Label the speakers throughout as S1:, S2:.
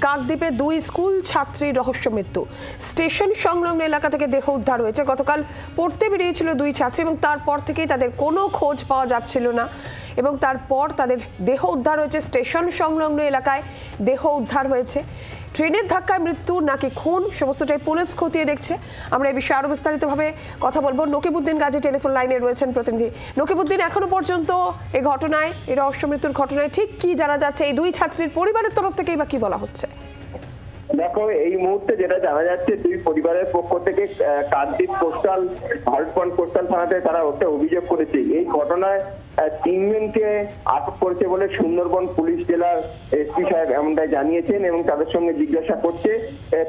S1: কাকদ্বীপে 2 school ছাত্রীর রহস্য মৃত্যু। স্টেশন সংলগ্ন এলাকা থেকে দেহ উদ্ধার হয়েছে। গতকাল পড়তে বেরিয়েছিল 2 ছাত্রী এবং তারপর থেকেই তাদের কোনো খোঁজ পাওয়া যাচ্ছিল না এবং তারপর তাদের দেহ উদ্ধার হয়েছে। স্টেশন সংলগ্ন এলাকায় দেহ উদ্ধার হয়েছে। ট্রেনের ধাক্কায় মৃত্যু নাকি খুন, সমস্তটাই পুলিশ খতিয়ে দেখছে। আমরা এই বিষয়ে আরো বিস্তারিতভাবে কথা বলবো। নকিবউদ্দিন গাজী টেলিফোন লাইনে রয়েছেন প্রতিনিধি। নকিবউদ্দিন, এখনো পর্যন্ত এই ঘটনায়, এই রহস্য মৃত্যুর ঘটনায় ঠিক কি জানা যাচ্ছে? এই 2 ছাত্রীর পরিবারের তরফ থেকেই বা কি বলা হচ্ছে?
S2: দেখো, এই মুহূর্তে যেটা জানা যাচ্ছে, 2 পরিবারের পক্ষ থেকে কাকদ্বীপ কোস্টাল, ভারতপয়েন্ট কোস্টাল থানাতে তারা একটা অভিযোগ করেছে। এই ঘটনায় 3 জনকে আটক করেছে বলে সুন্দরবন পুলিশ জেলার এসপি সাহেব এমনটাই জানিয়েছেন এবং তাদের সঙ্গে জিজ্ঞাসা করছে।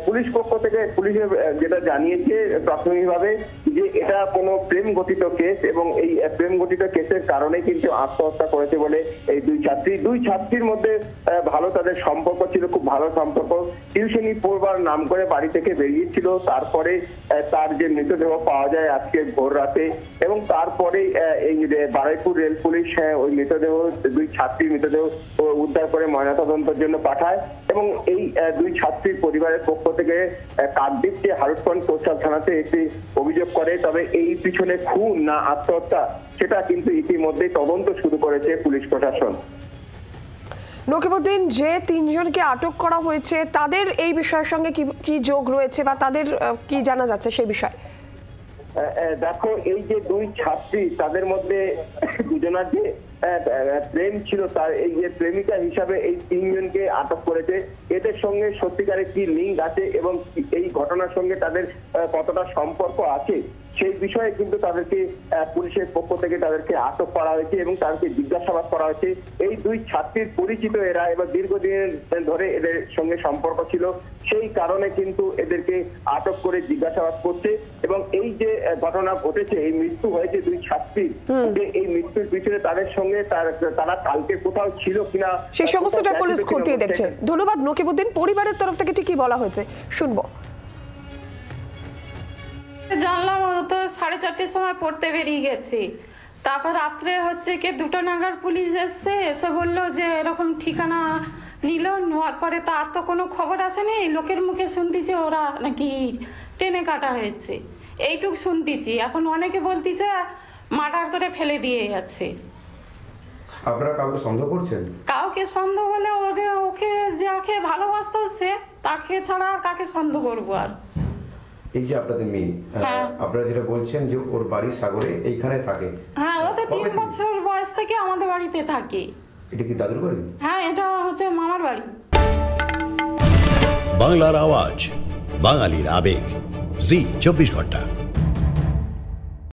S2: পুলিশ পক্ষ থেকে পুলিশের যেটা জানিয়েছে প্রাথমিকভাবে যে এটা কোনো প্রেম গঠিত কেস এবং এই প্রেম গঠিত কেসের কারণে কিন্তু আত্মহত্যা করেছে বলে এই 2 ছাত্রীর মধ্যে ভালো তাদের সম্পর্ক ছিল, খুব ভালো সম্পর্ক। টিউশনি পড়বার নাম করে বাড়ি থেকে বেরিয়েছিল, তারপরে তার যে মৃতদেহ পাওয়া যায় আজকে ভোর রাতে এবং তারপরে এই বারুইপুর রেল পুলিশ ওই মৃতদেহ, 2 ছাত্রীর মৃতদেহ উদ্ধার করে ময়নাতদন্তের জন্য পাঠায় এবং এই 2 ছাত্রীর পরিবারের পক্ষ থেকে কাকদ্বীপকে ভারতপয়েন্ট কোস্টাল থানাতে একটি অভিযোগ করে। তবে এই পিছনে খুন না আত্মহত্যা সেটা কিন্তু ইতিমধ্যেই তদন্ত শুরু করেছে পুলিশ প্রশাসন।
S1: নকিবউদ্দিন, যে 3 জনকে আটক করা হয়েছে তাদের এই বিষয়ের সঙ্গে কি যোগ রয়েছে বা তাদের কি জানা যাচ্ছে সেই বিষয়ে?
S2: দেখো, এই যে 2 ছাত্রী, তাদের মধ্যে দুজনের যে প্রেম ছিল, তার এই যে প্রেমিকা হিসাবে এই 3 জনকে আটক করেছে। এদের সঙ্গে সত্যিকারের কি লিঙ্ক আছে এবং এই ঘটনার সঙ্গে তাদের কতটা সম্পর্ক আছে সেই বিষয়ে কিন্তু তাদেরকে পুলিশের পক্ষ থেকে তাদেরকে আটক করা হয়েছে এবং তাদেরকে জিজ্ঞাসাবাদ করা হয়েছে। এই 2 ছাত্রীর পরিচিত এরা এবং দীর্ঘদিন ধরে এদের সঙ্গে সম্পর্ক ছিল, সেই কারণে কিন্তু এদেরকে আটক করে জিজ্ঞাসাবাদ করছে এবং এই যে ঘটনা ঘটেছে, এই মৃত্যু হয়েছে 2 ছাত্রীর, এই মৃত্যুর পিছনে তাদের সঙ্গে তারা কালকে কোথাও ছিল কিনা
S1: সেই সমস্তটা পুলিশ খতিয়ে দেখছে। ধন্যবাদ নকিবউদ্দিন। পরিবারের তরফ থেকে ঠিক কি বলা হয়েছে শুনবো।
S3: জানলাম তো 4:30টার সময় পড়তে বেরিয়ে গেছি, তারপর রাত্রে হচ্ছে কি 2টা নাগাদ পুলিশ এসছে, এসে বললো যে এরকম ঠিকানা নিল। নেওয়ার পরে তার তো কোনো খবর আসেনি, লোকের মুখে শুনতেছি ওরা নাকি ট্রেনে কাটা হয়েছে, এইটুক শুনতেছি। এখন অনেকে বলতেছে মার্ডার করে ফেলে দিয়ে গেছে।
S4: আপনারা কাউকে সন্দেহ করছেন?
S3: কাউকে সন্দেহ বলে ওকে যাকে ভালোবাসতো সে, তাকে ছাড়া আর কাকে সন্দেহ করবো? আর
S4: এই যে আপনাদের মেয়ে, আপনারা যেটা বলছেন যে ওর বাড়ি সাগরে, এইখানে থাকে?
S3: হ্যাঁ, ও তো 3 বছর বয়স থেকে আমাদের বাড়িতে থাকে।
S4: এটা কি দাদুর বাড়ি?
S3: হ্যাঁ, এটা হচ্ছে মামার বাড়ি।
S5: বাংলার আওয়াজ, বাঙালির আবেগ, জি 24 ঘন্টা।